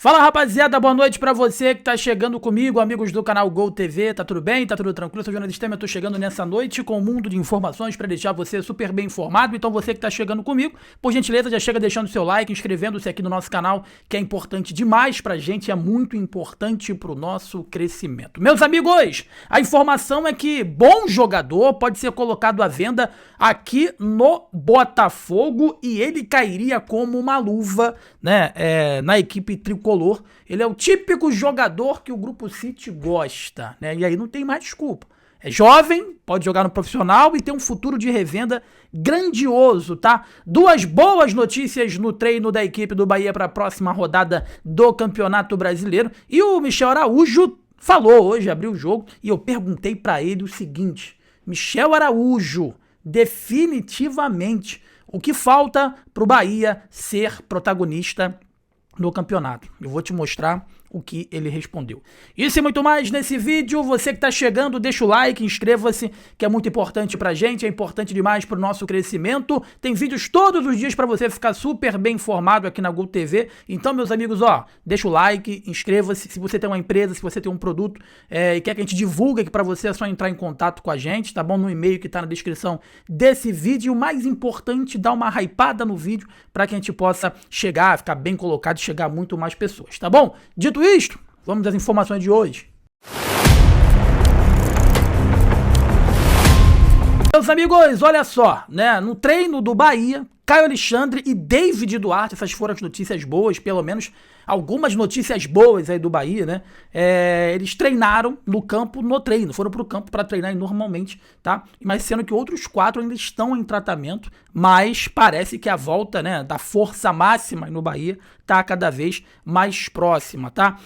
Fala, rapaziada, boa noite pra você que tá chegando comigo, amigos do canal Gol TV, tá tudo bem? Tá tudo tranquilo? Eu sou o jornalista Temer, eu tô chegando nessa noite com um mundo de informações pra deixar você super bem informado, então você que tá chegando comigo, por gentileza, já chega deixando seu like, inscrevendo-se aqui no nosso canal, que é importante demais pra gente, é muito importante pro nosso crescimento. Meus amigos, a informação é que bom jogador pode ser colocado à venda aqui no Botafogo e ele cairia como uma luva, né, na equipe tricolor. Ele é o típico jogador que o Grupo City gosta, né? E aí não tem mais desculpa. É jovem, pode jogar no profissional e tem um futuro de revenda grandioso, tá? Duas boas notícias no treino da equipe do Bahia para a próxima rodada do Campeonato Brasileiro. E o Michel Araújo falou hoje, abriu o jogo, e eu perguntei para ele o seguinte: Michel Araújo, definitivamente, o que falta pro Bahia ser protagonista no campeonato? Eu vou te mostrar o que ele respondeu. Isso e muito mais nesse vídeo. Você que tá chegando, deixa o like, inscreva-se, que é muito importante pra gente, é importante demais pro nosso crescimento. Tem vídeos todos os dias pra você ficar super bem informado aqui na Gol TV. Então, meus amigos, ó, deixa o like, inscreva-se. Se você tem uma empresa, se você tem um produto e quer que a gente divulgue aqui pra você, é só entrar em contato com a gente, tá bom? No e-mail que tá na descrição desse vídeo. E o mais importante, dá uma hypada no vídeo pra que a gente possa chegar, ficar bem colocado e chegar a muito mais pessoas, tá bom? Dito isto, vamos às informações de hoje. Meus amigos, olha só, né? No treino do Bahia, Caio Alexandre e David Duarte, essas foram as notícias boas, pelo menos algumas notícias boas aí do Bahia, né? Eles treinaram no campo, no treino, foram pro campo para treinar normalmente, tá? Mas sendo que outros 4 ainda estão em tratamento, mas parece que a volta, né, da força máxima no Bahia tá cada vez mais próxima, tá?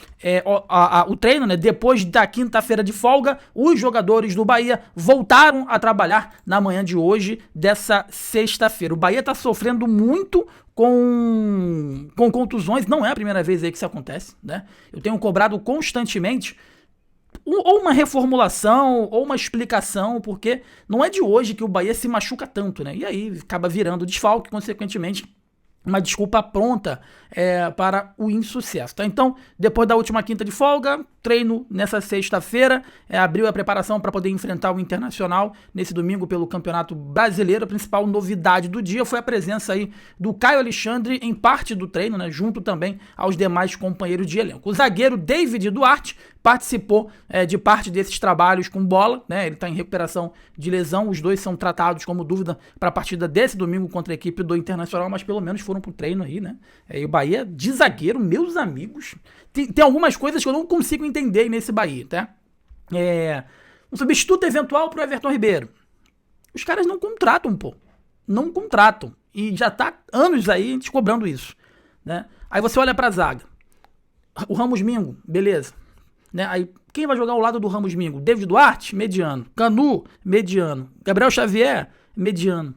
O treino, né, depois da quinta-feira de folga, os jogadores do Bahia voltaram a trabalhar na manhã de hoje, dessa sexta-feira. O Bahia tá sofrendo muito com contusões, não é a primeira vez aí que isso acontece, né? Eu tenho cobrado constantemente ou uma reformulação, ou uma explicação, porque não é de hoje que o Bahia se machuca tanto, né? E aí acaba virando desfalque, consequentemente, uma desculpa pronta para o insucesso, tá? Então, depois da última quinta de folga, treino nessa sexta-feira, abriu a preparação para poder enfrentar o Internacional nesse domingo pelo Campeonato Brasileiro. A principal novidade do dia foi a presença aí do Caio Alexandre em parte do treino, né, junto também aos demais companheiros de elenco. O zagueiro David Duarte participou de parte desses trabalhos com bola, né? Ele está em recuperação de lesão, os dois são tratados como dúvida para a partida desse domingo contra a equipe do Internacional, mas pelo menos foram pro treino aí, né? E o Bahia de zagueiro, meus amigos, tem algumas coisas que eu não consigo entender nesse Bahia, tá? Um substituto eventual pro Everton Ribeiro. Os caras não contratam, pô. Não contratam. E já tá anos aí a gente cobrando isso, né? Aí você olha pra zaga. O Ramos Mingo, beleza. Né? Aí quem vai jogar ao lado do Ramos Mingo? David Duarte, mediano. Canu, mediano. Gabriel Xavier, mediano.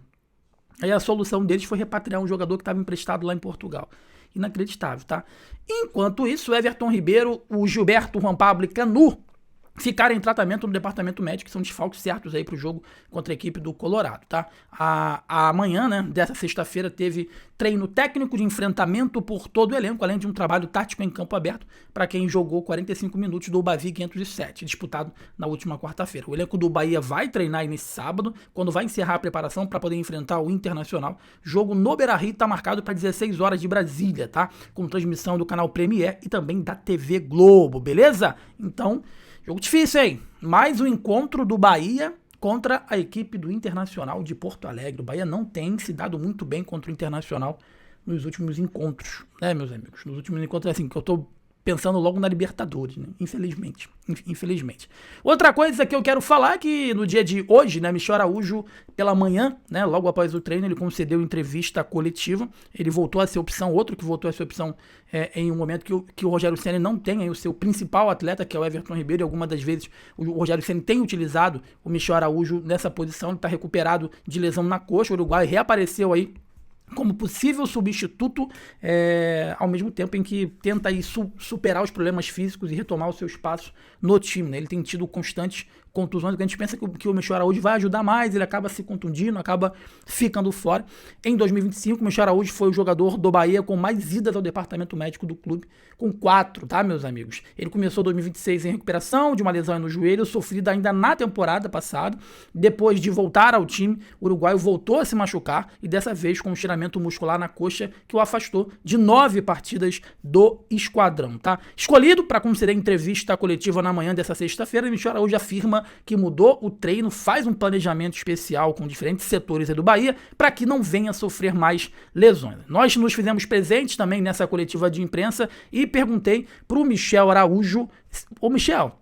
Aí a solução deles foi repatriar um jogador que estava emprestado lá em Portugal. Inacreditável, tá? Enquanto isso, o Everton Ribeiro, o Gilberto, o Juan Pablo e Canu ficaram em tratamento no departamento médico, que são desfalques certos aí pro jogo contra a equipe do Colorado, tá? Amanhã, né, dessa sexta-feira, teve treino técnico de enfrentamento por todo o elenco, além de um trabalho tático em campo aberto para quem jogou 45 minutos do Bavi 507, disputado na última quarta-feira. O elenco do Bahia vai treinar aí nesse sábado, quando vai encerrar a preparação para poder enfrentar o Internacional. Jogo no Beira-Rio tá marcado para 16 horas de Brasília, tá? Com transmissão do canal Premier e também da TV Globo, beleza? Então, jogo difícil, hein? Mais um encontro do Bahia contra a equipe do Internacional de Porto Alegre. O Bahia não tem se dado muito bem contra o Internacional nos últimos encontros, né, meus amigos? Nos últimos encontros, assim, que eu tô pensando logo na Libertadores, né? Infelizmente. Outra coisa que eu quero falar é que no dia de hoje, né, Michel Araújo, pela manhã, né, logo após o treino, ele concedeu entrevista coletiva. Ele voltou a ser opção, outro que voltou a ser opção em um momento que o Rogério Ceni não tem aí o seu principal atleta, que é o Everton Ribeiro, e algumas das vezes o Rogério Ceni tem utilizado o Michel Araújo nessa posição. Ele está recuperado de lesão na coxa. O Uruguai reapareceu aí como possível substituto, ao mesmo tempo em que tenta aí superar os problemas físicos e retomar o seu espaço no time, né? Ele tem tido constantes contusões, a gente pensa que o Michel Araújo vai ajudar mais, ele acaba se contundindo, acaba ficando fora. Em 2025, o Michel Araújo foi o jogador do Bahia com mais idas ao departamento médico do clube, com 4, tá, meus amigos? Ele começou 2026 em recuperação de uma lesão no joelho, sofrida ainda na temporada passada. Depois de voltar ao time, o uruguaio voltou a se machucar e dessa vez com um estiramento muscular na coxa que o afastou de 9 partidas do esquadrão, tá? Escolhido para conceder entrevista coletiva na manhã dessa sexta-feira, Michel Araújo afirma que mudou o treino, faz um planejamento especial com diferentes setores do Bahia para que não venha a sofrer mais lesões. Nós nos fizemos presentes também nessa coletiva de imprensa e perguntei para o Michel Araújo: ô Michel,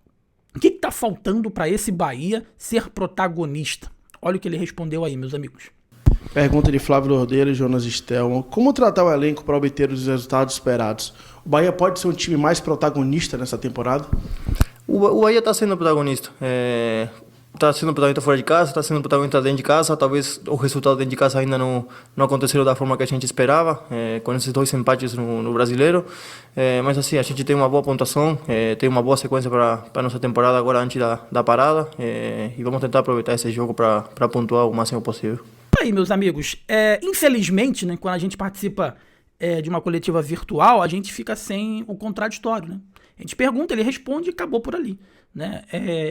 o que está faltando para esse Bahia ser protagonista? Olha o que ele respondeu aí, meus amigos. Pergunta de Flávio Ordeiro e Jonas Stelman: como tratar o elenco para obter os resultados esperados? O Bahia pode ser um time mais protagonista nessa temporada? O Bahia está sendo protagonista. Está sendo protagonista fora de casa, está sendo protagonista dentro de casa. Talvez o resultado dentro de casa ainda não aconteceu da forma que a gente esperava, com esses 2 empates no Brasileiro. Mas assim, a gente tem uma boa pontuação, tem uma boa sequência para a nossa temporada agora antes da parada. E vamos tentar aproveitar esse jogo para pontuar o máximo possível. Aí, meus amigos, infelizmente, né, quando a gente participa de uma coletiva virtual, a gente fica sem o contraditório, né? A gente pergunta, ele responde e acabou por ali, né?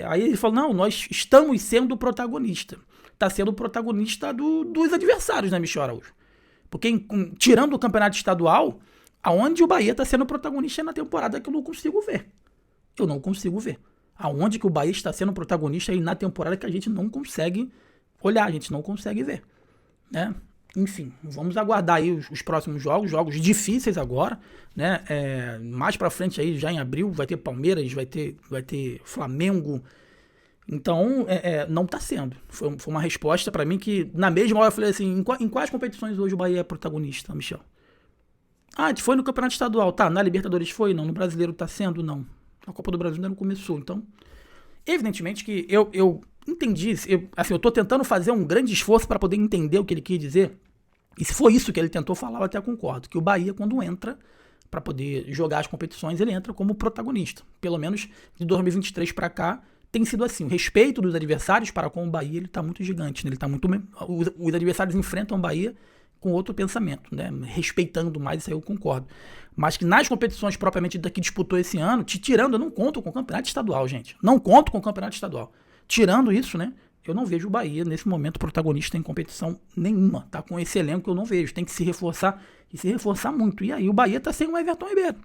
Aí ele fala: não, nós estamos sendo protagonista. Está sendo protagonista dos adversários, né, Michel Araújo? Porque tirando o campeonato estadual, aonde o Bahia está sendo protagonista é na temporada que eu não consigo ver. Eu não consigo ver. Aonde que o Bahia está sendo protagonista aí na temporada que a gente não consegue olhar, a gente não consegue ver, né? Enfim, vamos aguardar aí os próximos jogos difíceis agora, né? Mais pra frente aí, já em abril, vai ter Palmeiras, vai ter Flamengo. Então, não tá sendo. Foi uma resposta pra mim que, na mesma hora, eu falei assim: em quais competições hoje o Bahia é protagonista, Michel? Foi no Campeonato Estadual, tá? Na Libertadores foi? Não. No Brasileiro tá sendo? Não. A Copa do Brasil ainda não começou. Então, evidentemente que eu entendi, eu tô tentando fazer um grande esforço para poder entender o que ele quis dizer, e se foi isso que ele tentou falar, eu até concordo, que o Bahia, quando entra para poder jogar as competições, ele entra como protagonista, pelo menos de 2023 para cá, tem sido assim. O respeito dos adversários para com o Bahia, ele tá muito gigante, né? Ele tá muito, os adversários enfrentam o Bahia com outro pensamento, né? Respeitando mais, isso aí eu concordo. Mas que nas competições propriamente que disputou esse ano, tirando, eu não conto com o campeonato estadual, gente. Não conto com o campeonato estadual. Tirando isso, né? Eu não vejo o Bahia, nesse momento, protagonista em competição nenhuma. Tá com esse elenco que eu não vejo. Tem que se reforçar, e se reforçar muito. E aí o Bahia tá sem o Everton Ribeiro.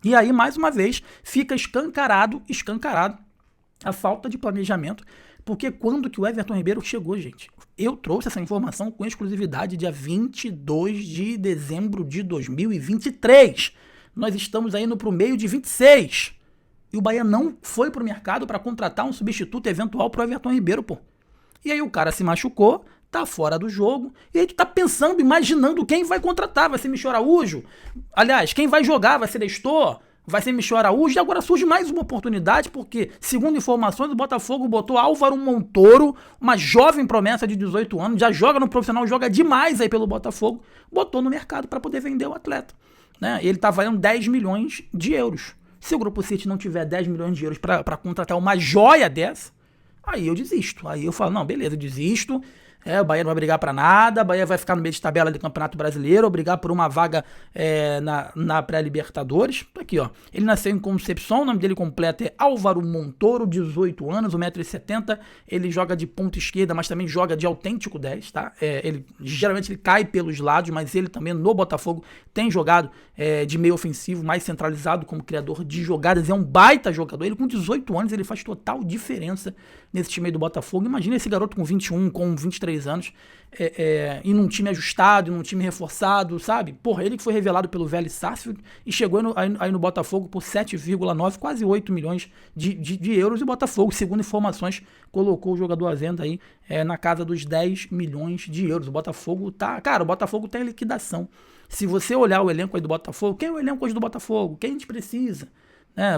E aí, mais uma vez, fica escancarado a falta de planejamento. Porque quando que o Everton Ribeiro chegou, gente? Eu trouxe essa informação com exclusividade dia 22 de dezembro de 2023. Nós estamos aí pro meio de 26. E o Bahia não foi pro mercado para contratar um substituto eventual pro Everton Ribeiro, pô. E aí o cara se machucou, tá fora do jogo, e aí tu tá pensando, imaginando quem vai contratar. Vai ser Michel Araújo? Aliás, quem vai jogar? Vai ser Nestor? Vai ser Michel Araújo? E agora surge mais uma oportunidade, porque, segundo informações, o Botafogo botou Álvaro Montoro, uma jovem promessa de 18 anos, já joga no profissional, joga demais aí pelo Botafogo, botou no mercado para poder vender o atleta, né? Ele tá valendo 10 milhões de euros. Se o Grupo City não tiver 10 milhões de euros para contratar uma joia dessa, aí eu desisto. Aí eu falo: não, beleza, eu desisto. O Bahia não vai brigar pra nada, o Bahia vai ficar no meio de tabela do Campeonato Brasileiro, ou brigar por uma vaga na pré-Libertadores. Aqui, ó. Ele nasceu em Concepción, o nome dele completo é Álvaro Montoro, 18 anos, 1,70 m. Ele joga de ponta esquerda, mas também joga de autêntico 10, tá? Geralmente ele cai pelos lados, mas ele também no Botafogo tem jogado de meio ofensivo, mais centralizado como criador de jogadas. É um baita jogador. Ele com 18 anos, ele faz total diferença nesse time aí do Botafogo. Imagina esse garoto com 21, com 23 anos, e num time ajustado, num time reforçado, sabe? Porra, ele que foi revelado pelo Vélez Sarsfield e chegou aí no Botafogo por 7,9, quase 8 milhões de euros, e o Botafogo, segundo informações, colocou o jogador à venda aí na casa dos 10 milhões de euros. O Botafogo tá em liquidação. Se você olhar o elenco aí do Botafogo, quem é o elenco hoje do Botafogo? Quem a gente precisa?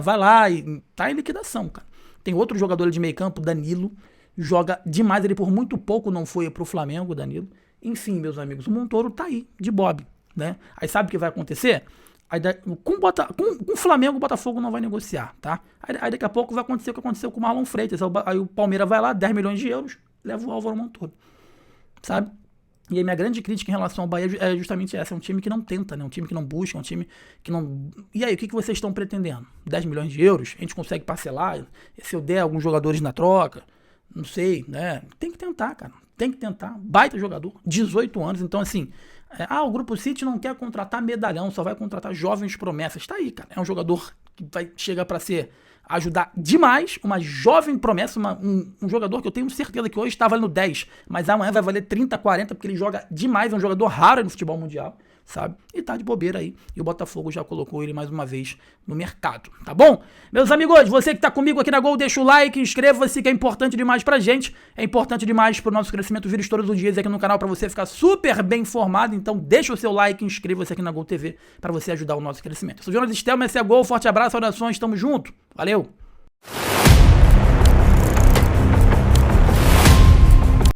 Vai lá e tá em liquidação, cara. Tem outro jogador de meio campo, Danilo, joga demais, ele por muito pouco não foi pro Flamengo, Danilo. Enfim, meus amigos, o Montoro tá aí, de bob, né? Aí sabe o que vai acontecer? Aí, com o Flamengo, o Botafogo não vai negociar, tá? Aí daqui a pouco vai acontecer o que aconteceu com o Marlon Freitas. Aí o Palmeiras vai lá, 10 milhões de euros, leva o Álvaro Montoro, sabe? E aí minha grande crítica em relação ao Bahia é justamente essa, é um time que não tenta, né? Um time que não busca, um time que não... E aí, o que vocês estão pretendendo? 10 milhões de euros? A gente consegue parcelar? Se eu der alguns jogadores na troca? Não sei, né? Tem que tentar, cara. Tem que tentar. Baita jogador, 18 anos, então assim... o Grupo City não quer contratar medalhão, só vai contratar jovens promessas. Tá aí, cara. É um jogador que vai chegar pra ajudar demais, uma jovem promessa, um jogador que eu tenho certeza que hoje está valendo 10, mas amanhã vai valer 30, 40, porque ele joga demais, é um jogador raro no futebol mundial, sabe? E tá de bobeira aí, e o Botafogo já colocou ele mais uma vez no mercado, tá bom? Meus amigos, você que tá comigo aqui na Gol, deixa o like, inscreva-se, que é importante demais pra gente, é importante demais pro nosso crescimento, vídeos todos os dias aqui no canal pra você ficar super bem informado, então deixa o seu like, inscreva-se aqui na Gol TV pra você ajudar o nosso crescimento. Eu sou o Jonas Stelman, esse é a Gol, forte abraço, saudações, tamo junto, valeu!